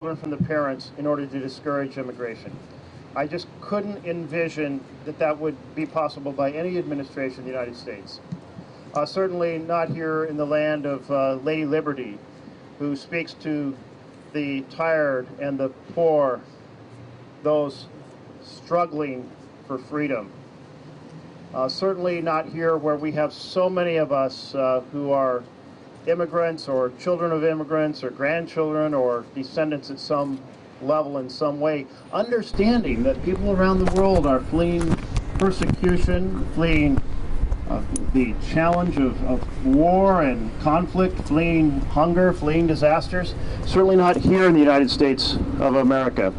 from the parents in order to discourage immigration. I just couldn't envision that that would be possible by any administration in the United States. Certainly not here in the land of Lady Liberty, who speaks to the tired and the poor, those struggling for freedom. Certainly not here where we have so many of us who are immigrants or children of immigrants or grandchildren or descendants at some level in some way, understanding that people around the world are fleeing persecution, fleeing the challenge of war and conflict, fleeing hunger, fleeing disasters. Certainly not here in the United States of America.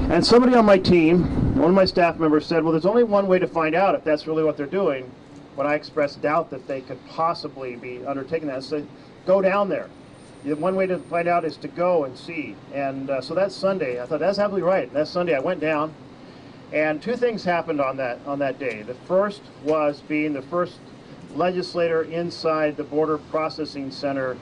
And somebody on my team, one of my staff members, said, well, there's only one way to find out if that's really what they're doing. When I expressed doubt that they could possibly be undertaking that, I said, go down there. The one way to find out is to go and see. And so that Sunday, I thought, that's absolutely right. That Sunday I went down, and two things happened on that day. The first was being the first legislator inside the Border Processing Center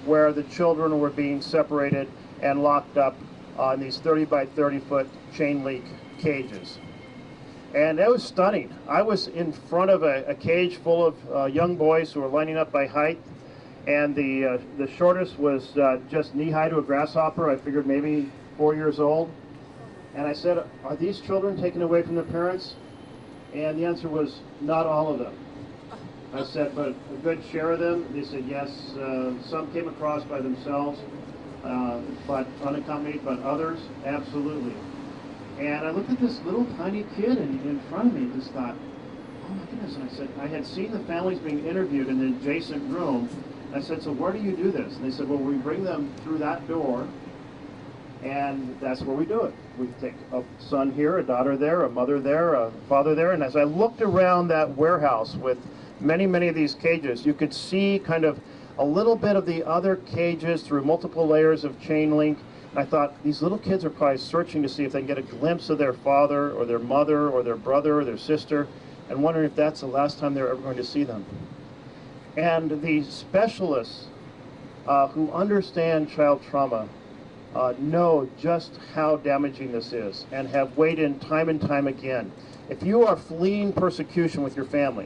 where the children were being separated and locked up on these 30 by 30 foot chain link cages. And that was stunning. I was in front of a cage full of young boys who were lining up by height, and the shortest was just knee-high to a grasshopper. I figured maybe 4 years old. And I said, are these children taken away from their parents? And the answer was, not all of them. I said, but a good share of them? They said, yes. Some came across by themselves, but unaccompanied, but others, absolutely. And I looked at this little tiny kid in front of me and just thought, oh my goodness. And I said, I had seen the families being interviewed in the adjacent room. I said, so where do you do this? And they said, well, we bring them through that door, and that's where we do it. We take a son here, a daughter there, a mother there, a father there. And as I looked around that warehouse with many, many of these cages, you could see kind of a little bit of the other cages through multiple layers of chain link. And I thought, these little kids are probably searching to see if they can get a glimpse of their father or their mother or their brother or their sister, and wondering if that's the last time they're ever going to see them. And the specialists who understand child trauma know just how damaging this is and have weighed in time and time again. If you are fleeing persecution with your family,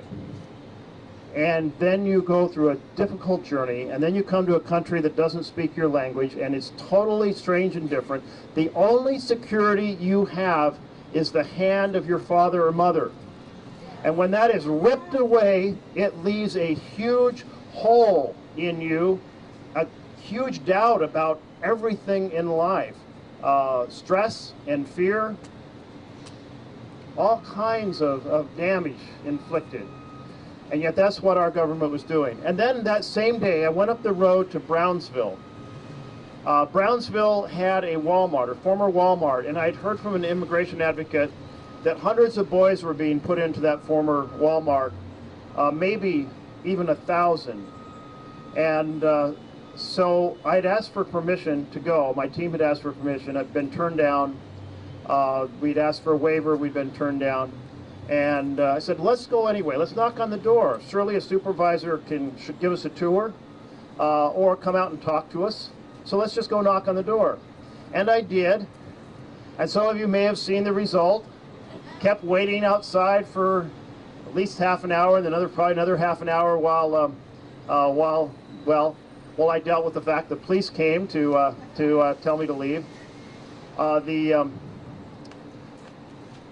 and then you go through a difficult journey, and then you come to a country that doesn't speak your language, and it's totally strange and different, the only security you have is the hand of your father or mother. And when that is ripped away, it leaves a huge hole in you, a huge doubt about everything in life, stress and fear, all kinds of damage inflicted. And yet that's what our government was doing. And then that same day, I went up the road to Brownsville. Brownsville had a Walmart, a former Walmart, and I'd heard from an immigration advocate that hundreds of boys were being put into that former Walmart, maybe even 1,000. And so I'd asked for permission to go. My team had asked for permission. I'd been turned down. We'd asked for a waiver. We'd been turned down. And I said, let's go anyway. Let's knock on the door. Surely a supervisor should give us a tour or come out and talk to us. So let's just go knock on the door. And I did. And some of you may have seen the result. Kept waiting outside for at least half an hour, and probably another half an hour while I dealt with the fact the police came to tell me to leave.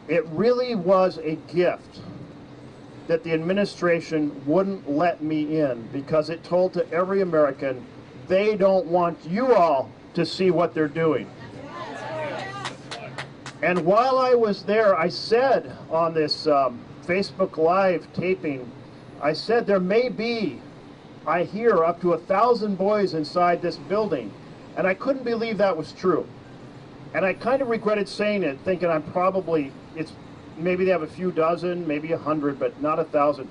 It really was a gift that the administration wouldn't let me in, because it told to every American, they don't want you all to see what they're doing. And while I was there, I said on this Facebook Live taping, I said there may be, I hear, up to 1,000 boys inside this building. And I couldn't believe that was true. And I kind of regretted saying it, thinking maybe they have a few dozen, maybe 100, but not 1,000.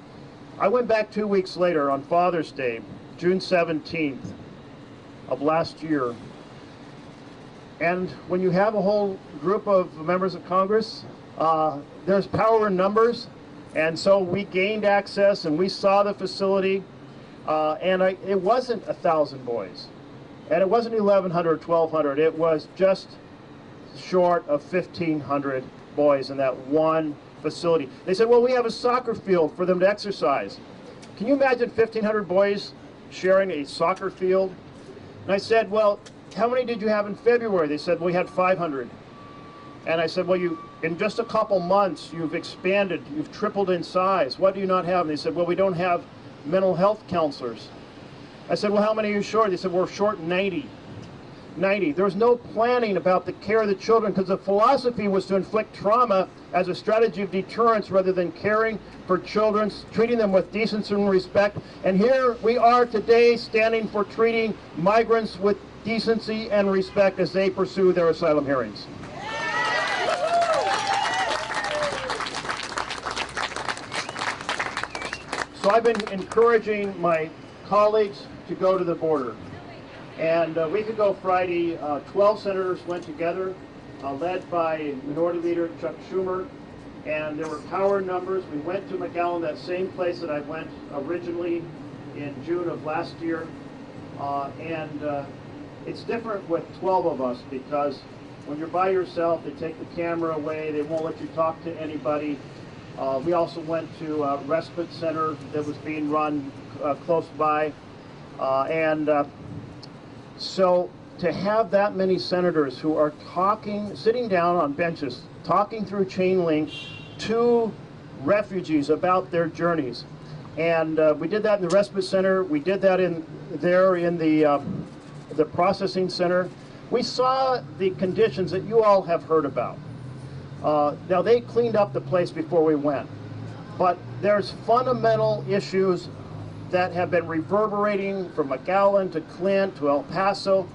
I went back 2 weeks later on Father's Day, June 17th of last year. And when you have a whole group of members of Congress, there's power in numbers. And so we gained access and we saw the facility. And it wasn't 1,000 boys. And it wasn't 1,100 or 1,200. It was just short of 1,500 boys in that one facility. They said, well, we have a soccer field for them to exercise. Can you imagine 1,500 boys sharing a soccer field? And I said, well, how many did you have in February? They said, well, we had 500. And I said, well, in just a couple months, you've expanded, you've tripled in size. What do you not have? And they said, well, we don't have mental health counselors. I said, well, how many are you short? They said, we're short 90. 90. There was no planning about the care of the children because the philosophy was to inflict trauma as a strategy of deterrence rather than caring for children, treating them with decency and respect. And here we are today standing for treating migrants with decency and respect as they pursue their asylum hearings. So I've been encouraging my colleagues to go to the border. And a week ago Friday, 12 senators went together, led by Minority Leader Chuck Schumer, and there were power numbers. We went to McAllen, that same place that I went originally in June of last year. It's different with 12 of us because when you're by yourself, they take the camera away, they won't let you talk to anybody. We also went to a respite center that was being run close by. So to have that many senators who are talking, sitting down on benches, talking through chain link to refugees about their journeys. And we did that in the respite center. We did that in the processing center. We saw the conditions that you all have heard about. Now, they cleaned up the place before we went, but there's fundamental issues that have been reverberating from McAllen to Clint to El Paso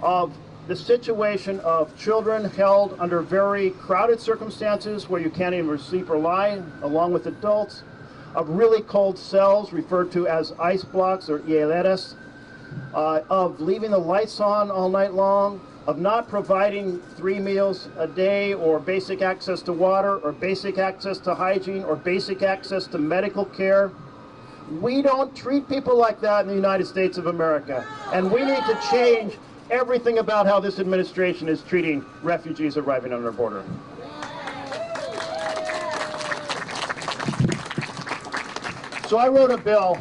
of the situation of children held under very crowded circumstances where you can't even sleep or lie, along with adults, of really cold cells referred to as ice blocks or hieleras, of leaving the lights on all night long, of not providing 3 meals a day or basic access to water or basic access to hygiene or basic access to medical care. We don't treat people like that in the United States of America, and we need to change everything about how this administration is treating refugees arriving on our border. So I wrote a bill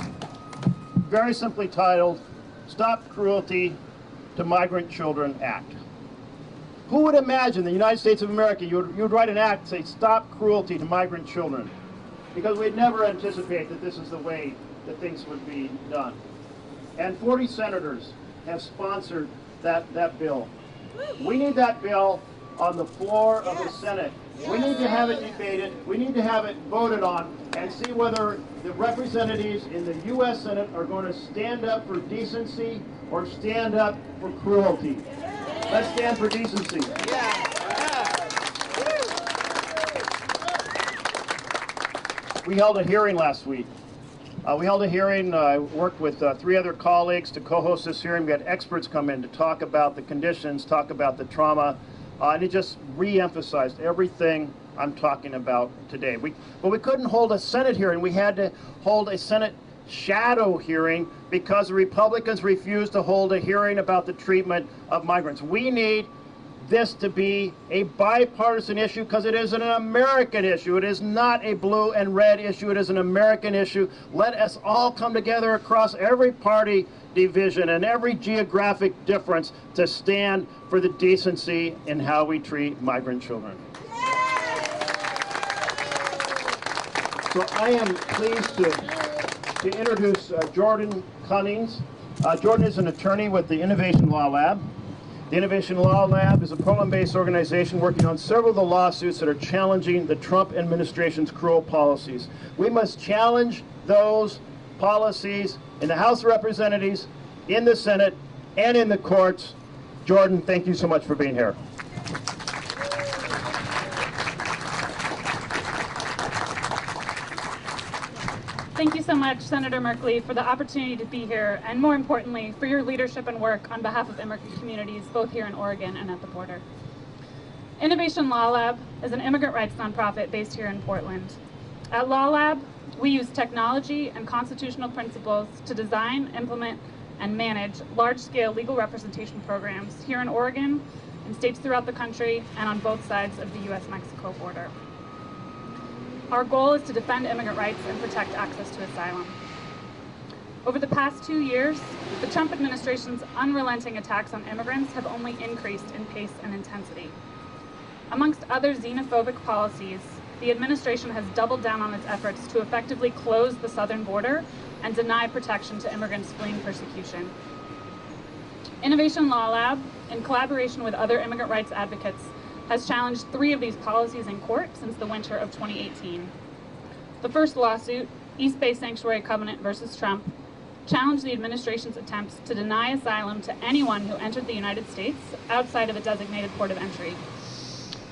very simply titled, Stop Cruelty to Migrant Children Act. Who would imagine the United States of America, you would write an act say, Stop Cruelty to Migrant Children? Because we'd never anticipate that this is the way that things would be done. And 40 senators have sponsored that bill. We need that bill on the floor of the Senate. We need to have it debated. We need to have it voted on and see whether the representatives in the U.S. Senate are going to stand up for decency or stand up for cruelty. Let's stand for decency. We held a hearing last week. I worked with 3 other colleagues to co-host this hearing. We had experts come in to talk about the conditions, talk about the trauma, and it just re-emphasized everything I'm talking about today. But we couldn't hold a Senate hearing. We had to hold a Senate shadow hearing because the Republicans refused to hold a hearing about the treatment of migrants. We need this to be a bipartisan issue because it is an American issue. It is not a blue and red issue. It is an American issue. Let us all come together across every party division and every geographic difference to stand for the decency in how we treat migrant children. So I am pleased to introduce Jordan Cunnings. Jordan is an attorney with the Innovation Law Lab. The Innovation Law Lab is a Portland-based organization working on several of the lawsuits that are challenging the Trump administration's cruel policies. We must challenge those policies in the House of Representatives, in the Senate, and in the courts. Jordan, thank you so much for being here. Thank you so much, Senator Merkley, for the opportunity to be here, and more importantly, for your leadership and work on behalf of immigrant communities, both here in Oregon and at the border. Innovation Law Lab is an immigrant rights nonprofit based here in Portland. At Law Lab, we use technology and constitutional principles to design, implement, and manage large-scale legal representation programs here in Oregon, in states throughout the country, and on both sides of the U.S.-Mexico border. Our goal is to defend immigrant rights and protect access to asylum. Over the past 2 years, the Trump administration's unrelenting attacks on immigrants have only increased in pace and intensity. Amongst other xenophobic policies, the administration has doubled down on its efforts to effectively close the southern border and deny protection to immigrants fleeing persecution. Innovation Law Lab, in collaboration with other immigrant rights advocates, has challenged 3 of these policies in court since the winter of 2018. The first lawsuit, East Bay Sanctuary Covenant versus Trump, challenged the administration's attempts to deny asylum to anyone who entered the United States outside of a designated port of entry.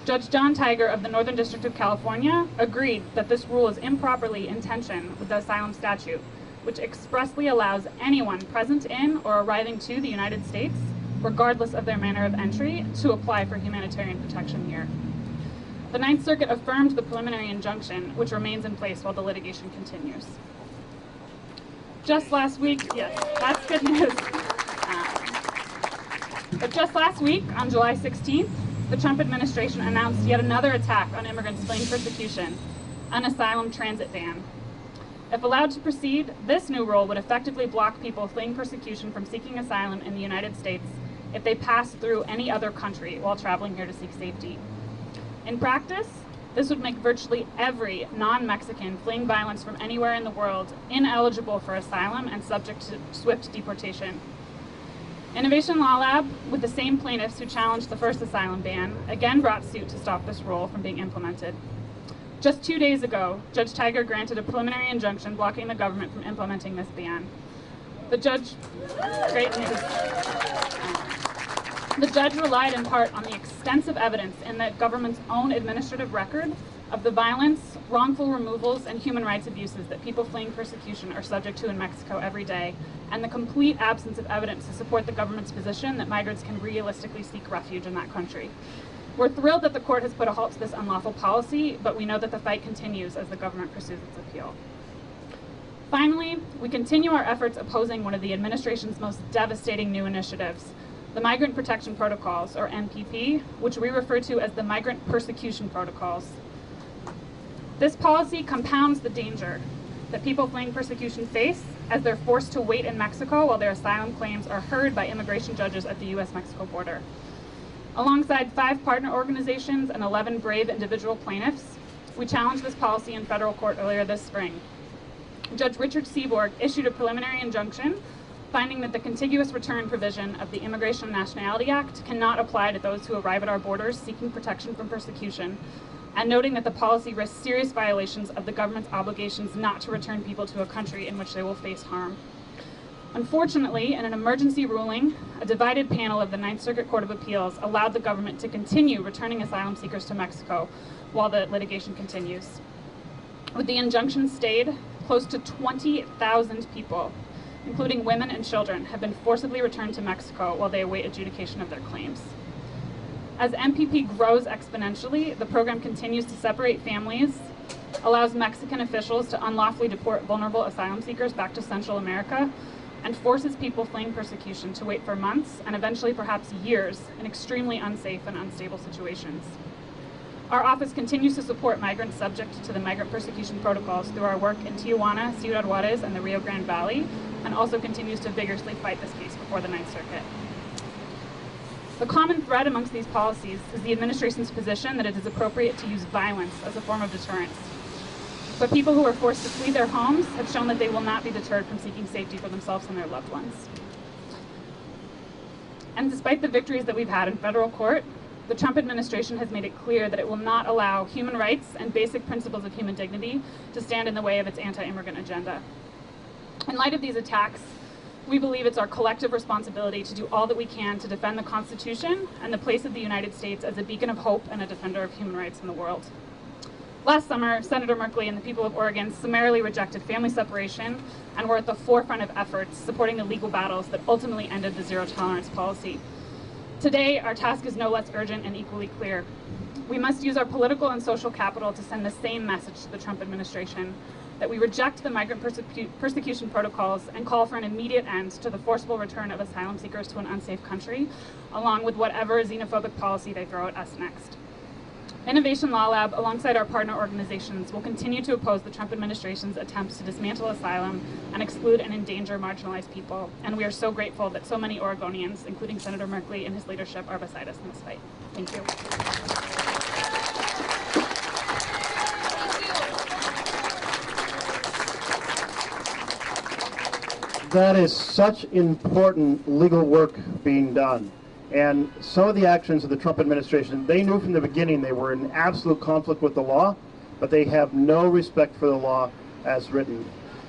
Judge John Tiger of the Northern District of California agreed that this rule is improperly in tension with the asylum statute, which expressly allows anyone present in or arriving to the United States, regardless of their manner of entry, to apply for humanitarian protection here. The Ninth Circuit affirmed the preliminary injunction, which remains in place while the litigation continues. Just last week, yes, that's good news. But just last week, on July 16th, the Trump administration announced yet another attack on immigrants fleeing persecution, an asylum transit ban. If allowed to proceed, this new rule would effectively block people fleeing persecution from seeking asylum in the United States if they pass through any other country while traveling here to seek safety. In practice, this would make virtually every non-Mexican fleeing violence from anywhere in the world ineligible for asylum and subject to swift deportation. Innovation Law Lab, with the same plaintiffs who challenged the first asylum ban, again brought suit to stop this rule from being implemented. Just 2 days ago, Judge Tiger granted a preliminary injunction blocking the government from implementing this ban. The judge, great news. The judge relied in part on the extensive evidence in the government's own administrative record of the violence, wrongful removals, and human rights abuses that people fleeing persecution are subject to in Mexico every day, and the complete absence of evidence to support the government's position that migrants can realistically seek refuge in that country. We're thrilled that the court has put a halt to this unlawful policy, but we know that the fight continues as the government pursues its appeal. Finally, we continue our efforts opposing one of the administration's most devastating new initiatives, the Migrant Protection Protocols, or MPP, which we refer to as the Migrant Persecution Protocols. This policy compounds the danger that people fleeing persecution face as they're forced to wait in Mexico while their asylum claims are heard by immigration judges at the U.S.-Mexico border. Alongside 5 partner organizations and 11 brave individual plaintiffs, we challenged this policy in federal court earlier this spring. Judge Richard Seaborg issued a preliminary injunction finding that the contiguous return provision of the Immigration and Nationality Act cannot apply to those who arrive at our borders seeking protection from persecution, and noting that the policy risks serious violations of the government's obligations not to return people to a country in which they will face harm. Unfortunately, in an emergency ruling, a divided panel of the Ninth Circuit Court of Appeals allowed the government to continue returning asylum seekers to Mexico while the litigation continues. With the injunction stayed, close to 20,000 people, including women and children, have been forcibly returned to Mexico while they await adjudication of their claims. As MPP grows exponentially, the program continues to separate families, allows Mexican officials to unlawfully deport vulnerable asylum seekers back to Central America, and forces people fleeing persecution to wait for months and eventually perhaps years in extremely unsafe and unstable situations. Our office continues to support migrants subject to the migrant persecution protocols through our work in Tijuana, Ciudad Juarez, and the Rio Grande Valley, and also continues to vigorously fight this case before the Ninth Circuit. The common thread amongst these policies is the administration's position that it is appropriate to use violence as a form of deterrence. But people who are forced to flee their homes have shown that they will not be deterred from seeking safety for themselves and their loved ones. And despite the victories that we've had in federal court, the Trump administration has made it clear that it will not allow human rights and basic principles of human dignity to stand in the way of its anti-immigrant agenda. In light of these attacks, we believe it's our collective responsibility to do all that we can to defend the Constitution and the place of the United States as a beacon of hope and a defender of human rights in the world. Last summer, Senator Merkley and the people of Oregon summarily rejected family separation and were at the forefront of efforts supporting the legal battles that ultimately ended the zero-tolerance policy. Today, our task is no less urgent and equally clear. We must use our political and social capital to send the same message to the Trump administration. that we reject the migrant persecution protocols and call for an immediate end to the forcible return of asylum seekers to an unsafe country, along with whatever xenophobic policy they throw at us next. Innovation Law Lab, alongside our partner organizations, will continue to oppose the Trump administration's attempts to dismantle asylum and exclude and endanger marginalized people. And we are so grateful that so many Oregonians, including Senator Merkley and his leadership, are beside us in this fight. Thank you. That is such important legal work being done. And some of the actions of the Trump administration, they knew from the beginning they were in absolute conflict with the law, but they have no respect for the law as written.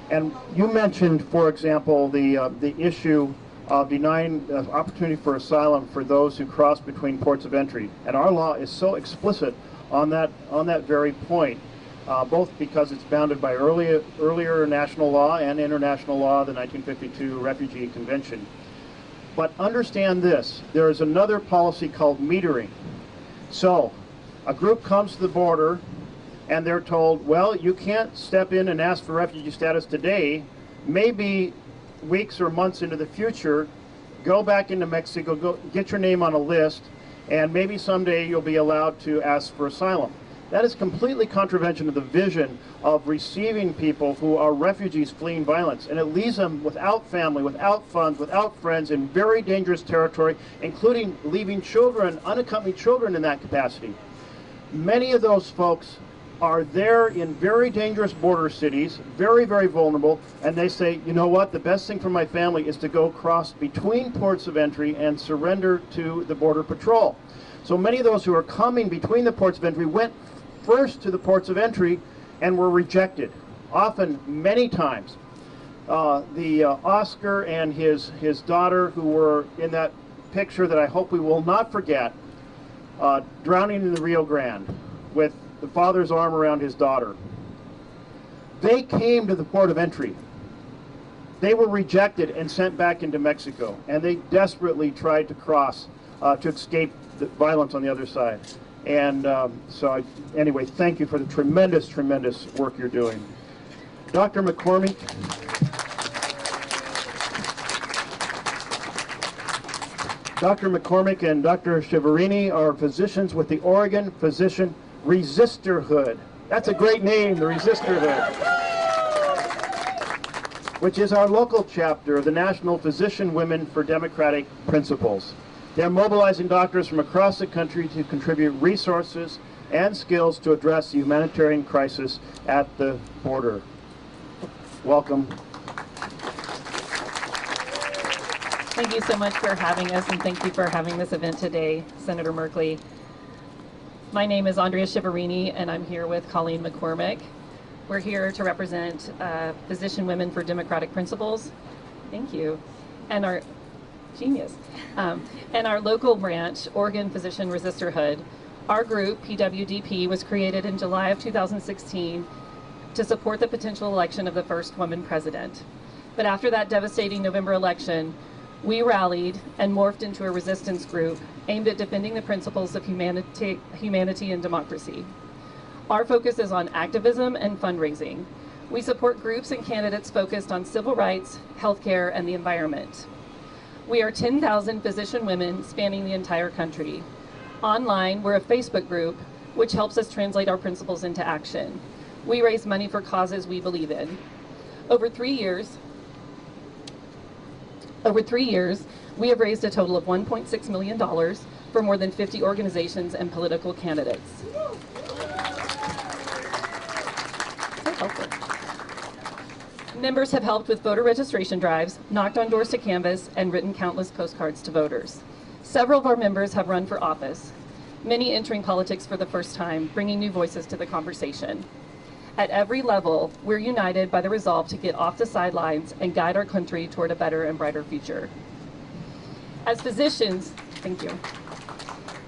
And you mentioned, for example, the issue of denying opportunity for asylum for those who cross between ports of entry. And our law is so explicit on that very point, both because it's bounded by earlier national law and international law, the 1952 Refugee Convention. But understand this, there is another policy called metering. So a group comes to the border and they're told, well, you can't step in and ask for refugee status today. Maybe weeks or months into the future, go back into Mexico, go get your name on a list, and maybe someday you'll be allowed to ask for asylum. That is completely contravention of the vision of receiving people who are refugees fleeing violence. And it leaves them without family, without funds, without friends, in very dangerous territory, including leaving children, unaccompanied children in that capacity. Many of those folks are there in very dangerous border cities, very, very vulnerable, and they say, you know what, the best thing for my family is to go cross between ports of entry and surrender to the Border Patrol. So many of those who are coming between the ports of entry went first to the ports of entry and were rejected, often many times. Oscar and his daughter, who were in that picture that I hope we will not forget, drowning in the Rio Grande with the father's arm around his daughter. They came to the port of entry. They were rejected and sent back into Mexico, and they desperately tried to cross to escape the violence on the other side. And anyway, thank you for the tremendous, tremendous work you're doing. Dr. McCormick. Dr. McCormick and Dr. Shiverini are physicians with the Oregon Physician Resisterhood. That's a great name, the Resisterhood, which is our local chapter of the National Physician Women for Democratic Principles. They're mobilizing doctors from across the country to contribute resources and skills to address the humanitarian crisis at the border. Welcome. Thank you so much for having us, and thank you for having this event today, Senator Merkley. My name is Andrea Shiverini, and I'm here with Colleen McCormick. We're here to represent Physician Women for Democratic Principles. Thank you. And our genius. And our local branch, Oregon Physician Resisterhood. Our group, PWDP, was created in July of 2016 to support the potential election of the first woman president. But after that devastating November election, we rallied and morphed into a resistance group aimed at defending the principles of humanity and democracy. Our focus is on activism and fundraising. We support groups and candidates focused on civil rights, healthcare, and the environment. We are 10,000 physician women spanning the entire country. Online, we're a Facebook group, which helps us translate our principles into action. We raise money for causes we believe in. Over 3 years, we have raised a total of $1.6 million for more than 50 organizations and political candidates. So helpful. Members have helped with voter registration drives, knocked on doors to canvass, and written countless postcards to voters. Several of our members have run for office, many entering politics for the first time, bringing new voices to the conversation. At every level, we're united by the resolve to get off the sidelines and guide our country toward a better and brighter future. As physicians, thank you.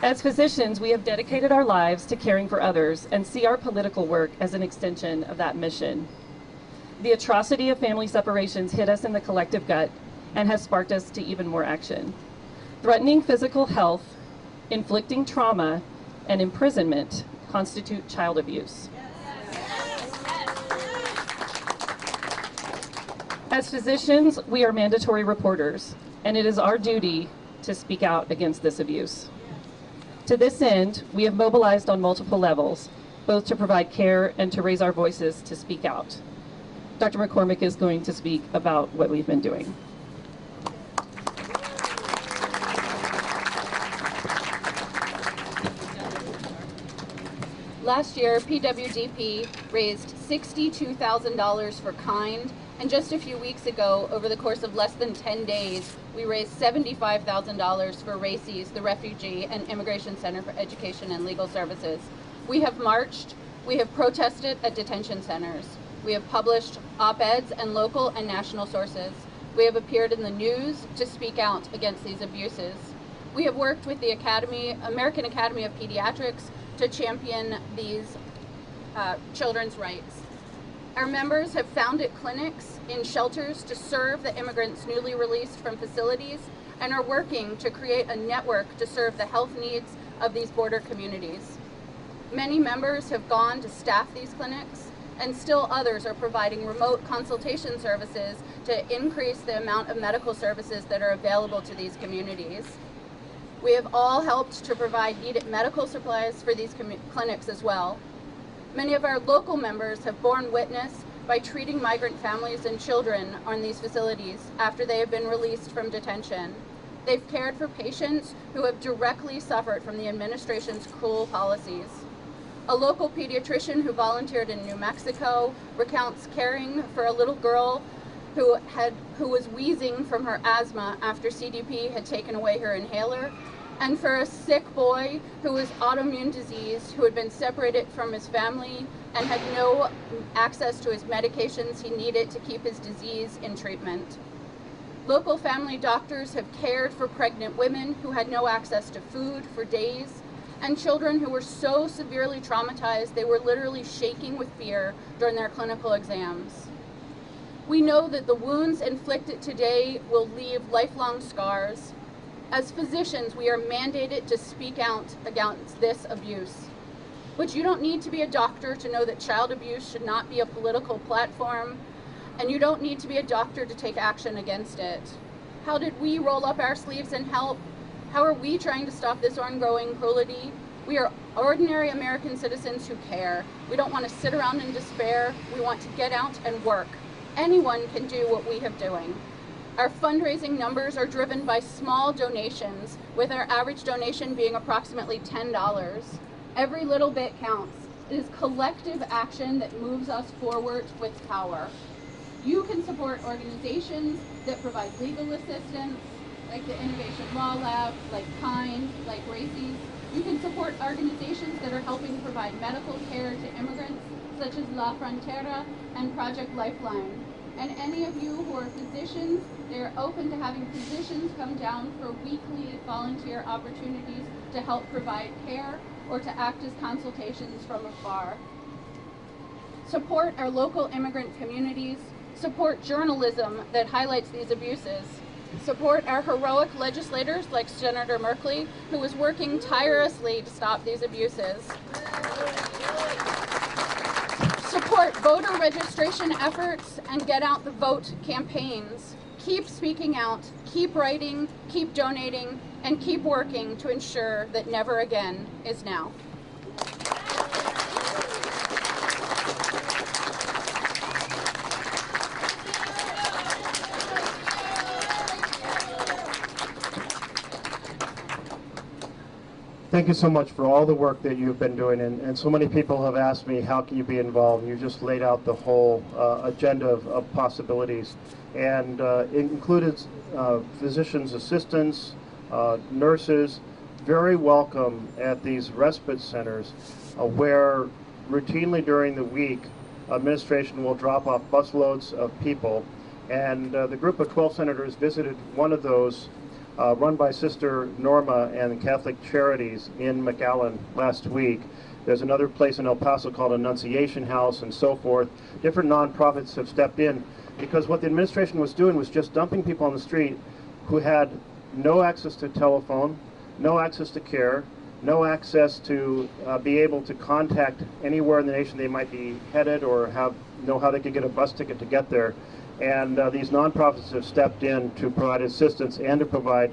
As physicians, we have dedicated our lives to caring for others and see our political work as an extension of that mission. The atrocity of family separations hit us in the collective gut and has sparked us to even more action. Threatening physical health, inflicting trauma, and imprisonment constitute child abuse. As physicians, we are mandatory reporters, and it is our duty to speak out against this abuse. To this end, we have mobilized on multiple levels, both to provide care and to raise our voices to speak out. Dr. McCormick is going to speak about what we've been doing. Last year, PWDP raised $62,000 for KIND, and just a few weeks ago, over the course of less than 10 days, we raised $75,000 for RACES, the Refugee and Immigration Center for Education and Legal Services. We have marched, we have protested at detention centers, we have published op-eds and local and national sources. We have appeared in the news to speak out against these abuses. We have worked with the American Academy of Pediatrics to champion these children's rights. Our members have founded clinics in shelters to serve the immigrants newly released from facilities and are working to create a network to serve the health needs of these border communities. Many members have gone to staff these clinics, and still others are providing remote consultation services to increase the amount of medical services that are available to these communities. We have all helped to provide needed medical supplies for these clinics as well. Many of our local members have borne witness by treating migrant families and children on these facilities after they have been released from detention. They've cared for patients who have directly suffered from the administration's cruel policies. A local pediatrician who volunteered in New Mexico recounts caring for a little girl who was wheezing from her asthma after CDP had taken away her inhaler, and for a sick boy who was autoimmune disease, who had been separated from his family and had no access to his medications he needed to keep his disease in treatment. Local family doctors have cared for pregnant women who had no access to food for days, and children who were so severely traumatized they were literally shaking with fear during their clinical exams. We know that the wounds inflicted today will leave lifelong scars. As physicians, we are mandated to speak out against this abuse. But you don't need to be a doctor to know that child abuse should not be a political platform, and you don't need to be a doctor to take action against it. How did we roll up our sleeves and help? How are we trying to stop this ongoing cruelty? We are ordinary American citizens who care. We don't want to sit around in despair. We want to get out and work. Anyone can do what we have doing. Our fundraising numbers are driven by small donations, with our average donation being approximately $10. Every little bit counts. It is collective action that moves us forward with power. You can support organizations that provide legal assistance, like the Innovation Law Lab, like KIND, like RACES. You can support organizations that are helping provide medical care to immigrants, such as La Frontera and Project Lifeline. And any of you who are physicians, they are open to having physicians come down for weekly volunteer opportunities to help provide care or to act as consultations from afar. Support our local immigrant communities. Support journalism that highlights these abuses. Support our heroic legislators like Senator Merkley, who is working tirelessly to stop these abuses. Support voter registration efforts and get out the vote campaigns. Keep speaking out, keep writing, keep donating, and keep working to ensure that never again is now. Thank you so much for all the work that you've been doing, and so many people have asked me, how can you be involved? You just laid out the whole agenda of possibilities, and it included physicians' assistants, nurses, very welcome at these respite centers where routinely during the week administration will drop off busloads of people, and the group of 12 senators visited one of those run by Sister Norma and the Catholic Charities in McAllen last week. There's another place in El Paso called Annunciation House and so forth. Different nonprofits have stepped in because what the administration was doing was just dumping people on the street who had no access to telephone, no access to care, no access to be able to contact anywhere in the nation they might be headed or know how they could get a bus ticket to get there. And these nonprofits have stepped in to provide assistance and to provide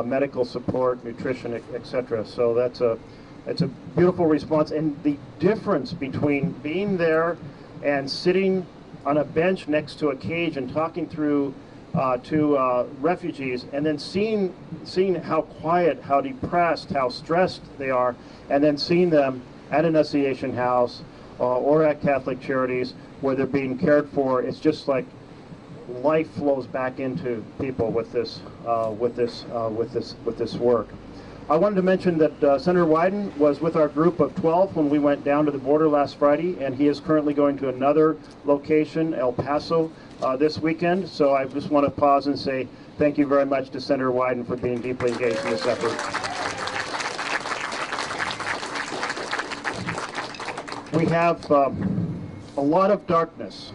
medical support, nutrition, etc. So it's a beautiful response. And the difference between being there and sitting on a bench next to a cage and talking through to refugees, and then seeing how quiet, how depressed, how stressed they are, and then seeing them at an Annunciation House or at Catholic Charities where they're being cared for, it's just like life flows back into people with this work. I wanted to mention that Senator Wyden was with our group of 12 when we went down to the border last Friday, and he is currently going to another location, El Paso, this weekend. So I just want to pause and say thank you very much to Senator Wyden for being deeply engaged in this effort. We have a lot of darkness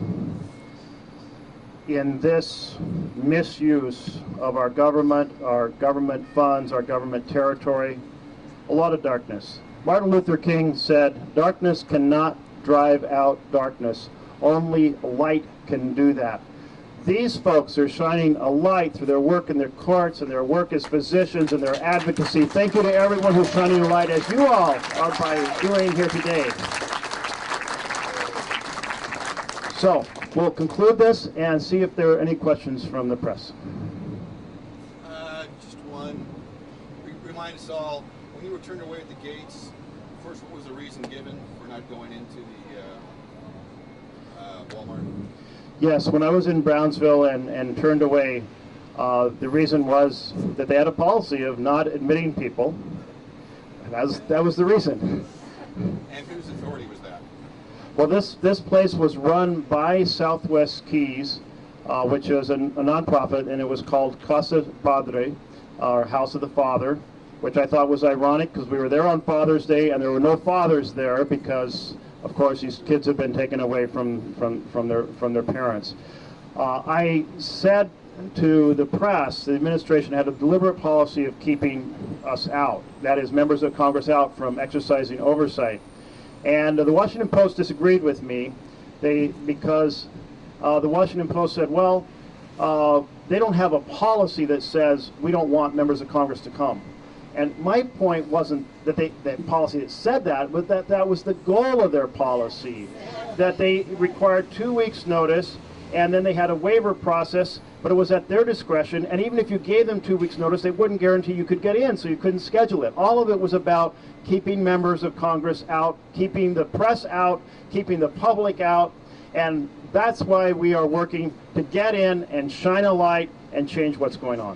in this misuse of our government funds, our government territory, a lot of darkness. Martin Luther King said, "Darkness cannot drive out darkness. Only light can do that." These folks are shining a light through their work in their courts and their work as physicians and their advocacy. Thank you to everyone who's shining a light, as you all are by doing here today. So, we'll conclude this and see if there are any questions from the press. Just one. Remind us all, when you were turned away at the gates, first, what was the reason given for not going into the Walmart? Yes, when I was in Brownsville and turned away, the reason was that they had a policy of not admitting people. That was the reason. And whose authority was that? Well, this place was run by Southwest Keys, which is a nonprofit, and it was called Casa Padre, or House of the Father, which I thought was ironic because we were there on Father's Day and there were no fathers there because, of course, these kids have been taken away from their parents. I said to the press, the administration had a deliberate policy of keeping us out, that is, members of Congress out from exercising oversight. And the Washington Post disagreed with me because the Washington Post said, well, they don't have a policy that says we don't want members of Congress to come. And my point wasn't that that policy that said that, but that was the goal of their policy, that they required 2 weeks notice, and then they had a waiver process, but it was at their discretion, and even if you gave them 2 weeks notice, they wouldn't guarantee you could get in, so you couldn't schedule it. All of it was about keeping members of Congress out, keeping the press out, keeping the public out, and that's why we are working to get in and shine a light and change what's going on.